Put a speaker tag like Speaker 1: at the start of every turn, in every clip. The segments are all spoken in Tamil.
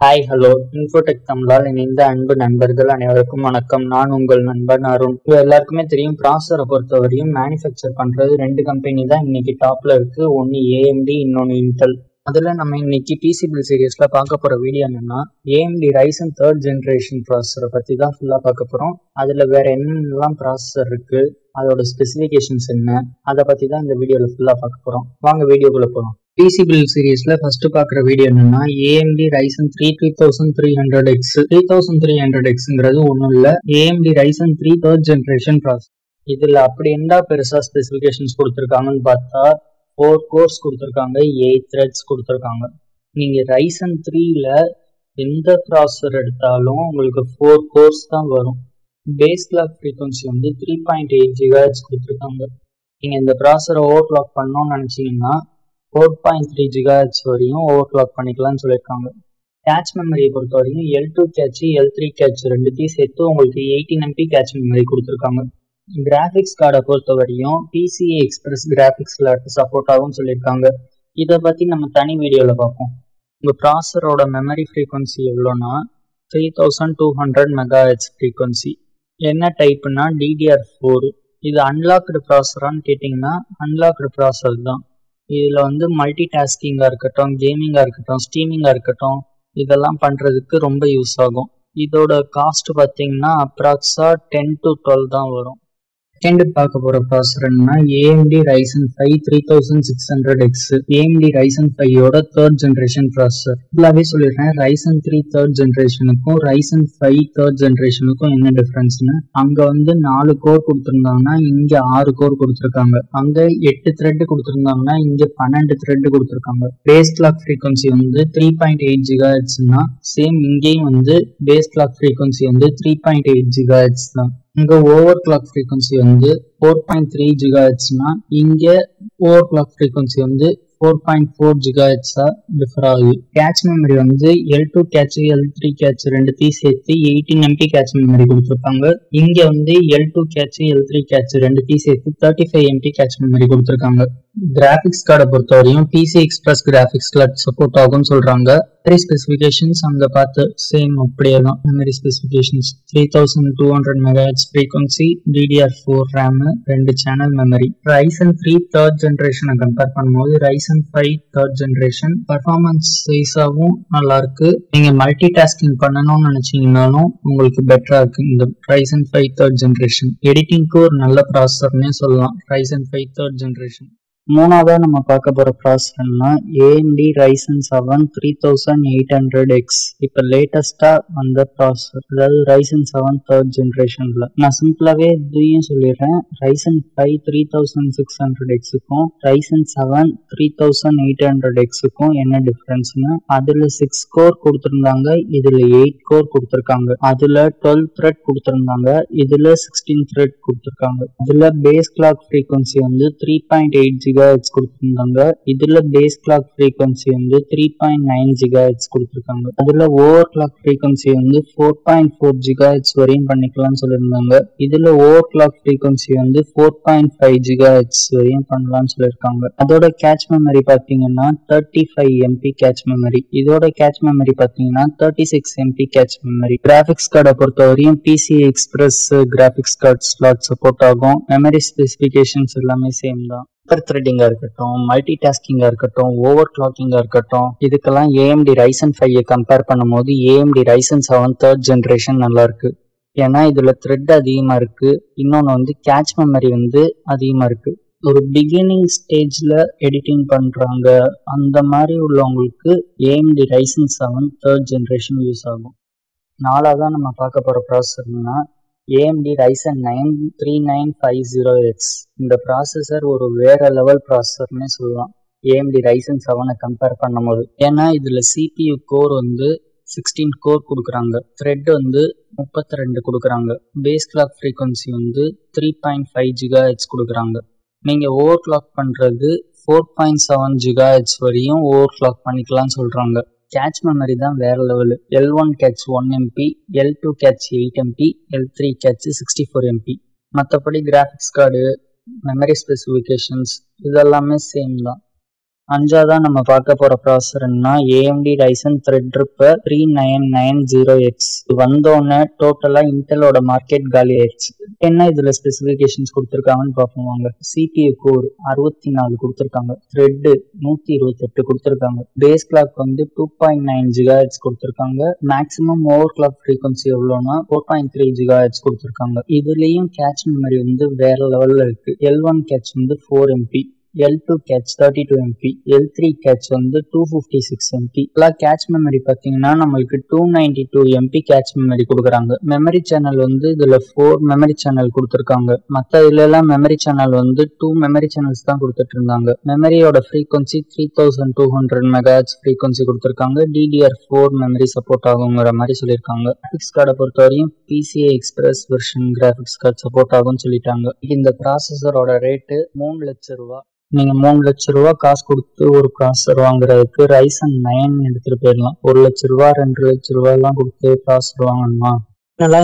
Speaker 1: ஹாய் ஹலோ இன்ஃபோடெக் தமிழால் இணைந்த அன்பு நண்பர்கள் அனைவருக்கும் வணக்கம். நான் உங்கள் நண்பன் அருண். இப்போ எல்லாருக்குமே தெரியும், ப்ராசரை பொறுத்தவரையும் மேனுஃபேக்சர் பண்றது ரெண்டு கம்பெனி தான் இன்னைக்கு டாப்ல இருக்கு. ஒன்னு AMD, இன்னொன்னு இன்டெல். அதுல நம்ம இன்னைக்கு பிசிபிள் சீரியஸ்ல பார்க்க போற வீடியோ என்னன்னா, AMD Ryzen 3rd ஜென்ரேஷன் ப்ராசரை பத்தி தான் ஃபுல்லா பார்க்க போறோம். அதுல வேற என்னென்னலாம் ப்ராசஸர் இருக்கு, அதோட ஸ்பெசிஃபிகேஷன்ஸ் என்ன, அதை பத்தி தான் இந்த வீடியோல ஃபுல்லா பார்க்க போறோம். வாங்க வீடியோக்குள்ள போகலாம். பிசிபிள் சீரிஸ்ல ஃபர்ஸ்ட் பாக்குற வீடியோ என்னன்னா, AMD Ryzen 3 3300X. 3300Xங்கிறது ஒன்றும் இல்லை, AMD Ryzen 3 3rd generation process. இதுல அப்படி என்ன பெருசா ஸ்பெசிஃபிகேஷன்ஸ் கொடுத்துருக்காங்கன்னு பார்த்தா, 4 கோர்ஸ் கொடுத்துருக்காங்க, 8 த்ரெட்ஸ் கொடுத்துருக்காங்க. நீங்க Ryzen 3ல எந்த ப்ராசஸர் எடுத்தாலும் உங்களுக்கு 4 கோர்ஸ் தான் வரும். பேஸ் கிளாக் ஃப்ரீக்வன்சி வந்து 3.8 GHz கொடுத்துருக்காங்க. நீங்க இந்த ப்ராசஸரை ஓவர் கிளாக் பண்ணணும்னு நினைச்சீங்கன்னா 4.3 GHz வரையும் ஓவர் கிளாக் பண்ணிக்கலாம்னு சொல்லியிருக்காங்க. கேட்ச் மெமரியை பொறுத்த வரையும் L2 கேட்ச், L3 கேட்ச் ரெண்டுத்தையும் சேர்த்து உங்களுக்கு 18 MB கேட்ச் மெமரி கொடுத்துருக்காங்க. கிராஃபிக்ஸ் கார்டை பொறுத்த வரையும் PCI express graphics card support ஆகும்னு சொல்லியிருக்காங்க. இதை பற்றி நம்ம தனி வீடியோவில் பார்ப்போம். உங்கள் ப்ராசஸரோட மெமரி ஃப்ரீக்வன்சி எவ்வளோனா 3200 MHz ஃப்ரீக்வன்சி. என்ன டைப்புனா DDR4. இது அன்லாக்டு ப்ராசஸரான்னு கேட்டிங்கன்னா அன்லாக்டு ப்ராசஸர் தான். இதில் வந்து மல்டி டாஸ்கிங்காக இருக்கட்டும், கேமிங்காக இருக்கட்டும், ஸ்ட்ரீமிங்காக இருக்கட்டும், இதெல்லாம் பண்ணுறதுக்கு ரொம்ப யூஸ் ஆகும். இதோட காஸ்ட் பார்த்தீங்கன்னா அப்ராக்ஸாக 10 to 12 தான் வரும். செகண்ட் பார்க்க போகிற ப்ராசஸர் என்னன்னா, AMD Ryzen 5 3600X. AMD Ryzen 5யோட 3rd generation processor. ஃபுல்லாகவே சொல்லிடுறேன், Ryzen 3 3rd ஜென்ரேஷனுக்கும் Ryzen 5 3rd ஜென்ரேஷனுக்கும் என்ன டிஃப்ரென்ஸ்னு. அங்கே வந்து 4 கோர் கொடுத்துருந்தாங்கன்னா இங்கே 6 கோர் கொடுத்துருக்காங்க. அங்கே 8 த்ரெட் கொடுத்துருந்தாங்கன்னா இங்கே 12 த்ரெட் கொடுத்துருக்காங்க. பேஸ் கிளாக் ஃப்ரீக்வன்சி வந்து 3.8 GHzனா சேம் இங்கேயும் வந்து பேஸ் கிளாக் ஃப்ரீக்வன்சி வந்து 3.8 GHz தான். இங்க ஓவர் கிளாக் ஃப்ரீக்வன்சி வந்து 4.3 GHzனா இங்க ஓவர் கிளாக் ஃப்ரீக்வன்சி வந்து 4.4 GHz டிஃபர் ஆகுது. கேட்ச் மெமரி வந்து L2 கேட்ச், L3 கேட்ச் ரெண்டுத்தையும் சேர்த்து 18 MB கேட்ச் மெமரி கொடுத்துருக்காங்க. இங்க வந்து L2 கேட்ச், L3 கேட்ச் ரெண்டுத்தையும் சேர்த்து 35 MB கேட்ச் மெமரி கொடுத்துருக்காங்க. கிராஃபிக்ஸ் கார்டை பொறுத்தவரையும் PCI express graphics card support ஆகும்னு சொல்றாங்க. மெமரி ஸ்பெசிஃபிகேஷன்ஸ் அங்க பார்த்து சேம் அப்படியே தான். Memory specifications 3200 MHz frequency, DDR4 RAM, 2 channel memory. Ryzen 3 3rd ஜென்ரேஷனை கம்பேர் பண்ணும்போது Ryzen 5 3rd ஜென்ரேஷன் பர்ஃபார்மன்ஸ் சைஸாகவும் நல்லா இருக்கு. நீங்க மல்டி டாஸ்கிங் பண்ணணும்னு நினைச்சீங்கன்னாலும் உங்களுக்கு பெட்டரா இருக்கு இந்த Ryzen 5 3rd ஜென்ரேஷன். எடிட்டிங்க்கு ஒரு நல்ல ப்ராசஸர்னே சொல்லலாம் Ryzen 5 3rd ஜென்ரேஷன். மூணாவதா நம்ம பார்க்க போற ப்ராசஸர்னா AMD Ryzen 7 3800X. இப்ப லேட்டஸ்டா வந்த ப்ராசஸர், அதாவது Ryzen 7 3rd ஜென்ரேஷன்ல. நான் சிம்பிளாவே இதையும் சொல்லிடுறேன், Ryzen 5 3600Xக்கும் Ryzen 7 3800Xக்கும் என்ன டிஃபரன்ஸ்னு. அதுல 6 கோர் கொடுத்திருந்தாங்க, இதுல 8 கோர் கொடுத்திருக்காங்க. அதுல 12 த்ரெட் கொடுத்திருந்தாங்க, இதுல 16 த்ரெட் கொடுத்திருக்காங்க. இதுல பேஸ் கிளாக் ஃப்ரீக்வன்சி வந்து 3.8 GHz கொடுத்திருந்தாங்க, இதுல பேஸ் கிளாக் ஃப்ரீக்வன்சி வந்து 3.9 GHz கொடுத்திருக்காங்க. அதுல ஓவர் கிளாக் ஃப்ரீக்வன்சி வந்து 4.4 GHz வரையும் பண்ணிக்கலாம்னு சொல்லியிருந்தாங்க. இதுல ஓவர் கிளாக் ஃப்ரீக்வன்சி வந்து 4.5 GHz வரையும் பண்ணலாம்னு சொல்லியிருக்காங்க. அதோட கேட்ச் மெமரி பாத்தீங்கன்னா 35 MB கேட்ச் மெமரி. இதோட கேட்ச் மெமரி பாத்தீங்கன்னா 36 MB கேட்ச் மெமரி. கிராபிக்ஸ் கார்டை பொறுத்தவரையும் PCI express graphics card slot support ஆகும். மெமரி ஸ்பெசிஃபிகேஷன்ஸ் எல்லாமே சேம் தான். த்ரெட்டிங்கா இருக்கட்டும், மல்டி டாஸ்கிங்கா இருக்கட்டும், ஓவர் கிளாக்கிங்கா இருக்கட்டும், இதுக்கெல்லாம் AMD Ryzen 5 கம்பேர் பண்ணும்போது AMD Ryzen 7 3rd ஜென்ரேஷன் நல்லா இருக்கு. ஏன்னா இதுல த்ரெட் அதிகமா இருக்கு, இன்னொன்னு வந்து கேட்ச் மெமரி வந்து அதிகமா இருக்கு. ஒரு பிகினிங் ஸ்டேஜ்ல எடிட்டிங் பண்றாங்க அந்த மாதிரி உள்ளவங்களுக்கு AMD Ryzen 7 3rd generation use ஆகும். நாலாவதா நம்ம பார்க்க போற ப்ராசஸர்னா AMD Ryzen 9 3950X. இந்த ப்ராசஸர் ஒரு வேற லெவல் ப்ராசஸர்னே சொல்லலாம் AMD Ryzen 7 கம்பேர் பண்ணும்போது. ஏன்னா இதுல CPU கோர் வந்து 16 கோர் கொடுக்குறாங்க, த்ரெட் வந்து 32 கொடுக்குறாங்க, பேஸ் கிளாக் ஃப்ரீக்வன்சி வந்து 3.5 GHz கொடுக்குறாங்க. நீங்க ஓவர் கிளாக் பண்றது 4.7 GHz வரையும் ஓவர் கிளாக் பண்ணிக்கலாம்னு சொல்றாங்க. கேட்ச் மெமரி தான் வேற level. L1 catch 1 MB, L2 catch 8 MB, L3 catch 64 MB. மற்றபடி கிராஃபிக்ஸ் கார்டு, மெமரி ஸ்பெசிஃபிகேஷன்ஸ் இதெல்லாமே சேம் தான். அஞ்சாவதா நம்ம பார்க்க போற ப்ராசஸர்னா AMD Ryzen Threadripper 3990X. வந்தோடனே டோட்டலா இன்டெலோட மார்க்கெட் காலி ஆயிடுச்சு. என்ன இதுல ஸ்பெசிபிகேஷன்ஸ் கொடுத்துருக்காங்கன்னு பார்ப்போம் வாங்க. CPU கோர் 64 கொடுத்துருக்காங்க, த்ரெட் 128 கொடுத்துருக்காங்க, பேஸ் கிளாக் வந்து 2.9 GHz கொடுத்துருக்காங்க, மேக்ஸிமம் ஓவர் கிளாக் ஃப்ரீக்வன்சி எவ்வளோனா 4.3 GHz கொடுத்துருக்காங்க. இதுலயும் கேட்ச் மெமரி வந்து வேற லெவல்ல இருக்கு. L1 கேட்ச் வந்து 4 MB, L2 catch 32 MB, L3 catch வந்து 256 MB. கேட்ச் மெமரி பார்த்தீங்கன்னா நம்மளுக்கு 292 MB கேட்ச் மெமரி கொடுக்குறாங்க. மெமரி சேனல் வந்து இதுல 4 மெமரி சேனல் கொடுத்துருக்காங்க. மற்ற இதுல எல்லாம் மெமரி சேனல் வந்து 2 மெமரி சேனல்ஸ் தான் கொடுத்துட்டு இருந்தாங்க. மெமரியோட ஃப்ரீக்வன்சி 3200 MHz ஃப்ரீக்வன்சி கொடுத்துருக்காங்க. DDR4 மெமரி சப்போர்ட் ஆகுங்கிற மாதிரி சொல்லியிருக்காங்க. கிராஃபிக்ஸ் கார்டை பொறுத்த வரையும் PCI express version graphics card support ஆகும்னு சொல்லிட்டாங்க. இந்த ப்ராசஸரோட ரேட்டு 3 லட்சம் ரூபா. நீங்க 3 லட்சம் ரூபா காசு கொடுத்து ஒரு ப்ராசஸர் வாங்குறதுக்கு Ryzen 9 எடுத்துட்டு போயிடலாம். 1 லட்சம் ரூபா 2 லட்சம் ரூபாய் எல்லாம் கொடுத்து ப்ராசஸர் வாங்கணுமா?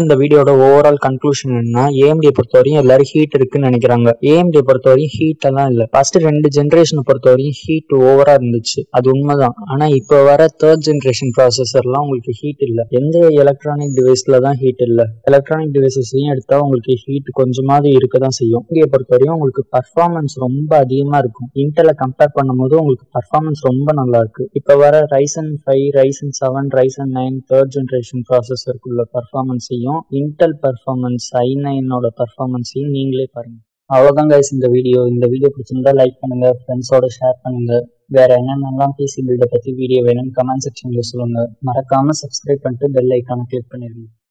Speaker 1: இந்த வீடியோட ஓவரால் கன்க்ளூஷன் என்ன, AMD பொறுத்தவரையும் எல்லாரும் ஹீட் இருக்குன்னு நினைக்கிறாங்க. AMD பொறுத்தவரையும் ஹீட் எல்லாம் இல்ல. ஃபர்ஸ்ட் 2 ஜென்ரேஷனை பொறுத்தவரையும் ஹீட் ஓவரா இருந்துச்சு, அது உண்மைதான். ஆனா இப்ப வர 3rd ஜென்ரேஷன் ப்ராசஸர்லாம் உங்களுக்கு ஹீட் இல்ல. எந்த எலக்ட்ரானிக் டிவைஸ்ல தான் ஹீட் இல்ல. எலக்ட்ரானிக் டிவைசஸையும் எடுத்தா உங்களுக்கு ஹீட் கொஞ்சமாவது இருக்கதான் செய்யும். AMD பொறுத்தவரையும் உங்களுக்கு பர்ஃபார்மன்ஸ் ரொம்ப அதிகமா இருக்கும். இன்டெல கம்பேர் பண்ணும்போது உங்களுக்கு பர்ஃபார்மன்ஸ் ரொம்ப நல்லா இருக்கு. இப்ப வர Ryzen 5, Ryzen 7, Ryzen 9 3rd generation ப்ராசஸருக்குள்ள பர்ஃபார்மன்ஸ் இன்டெல் பர்ஃபார்மன்ஸ் i9ஓட பர்ஃபார்மன்ஸையும் நீங்களே பாருங்க. அவ்வளவுதான் கைஸ் இந்த வீடியோ பிடிச்சிருந்தா லைக் பண்ணுங்க, ஃப்ரெண்ட்ஸோட ஷேர் பண்ணுங்க. வேற என்னென்னலாம் PC பில்ட பத்தி வீடியோ வேணும்னு கமெண்ட் செக்ஷன்ல சொல்லுங்க. மறக்காம சப்ஸ்கிரைப் பண்ணிட்டு பெல் ஐக்கானை கிளிக் பண்ணிருங்க.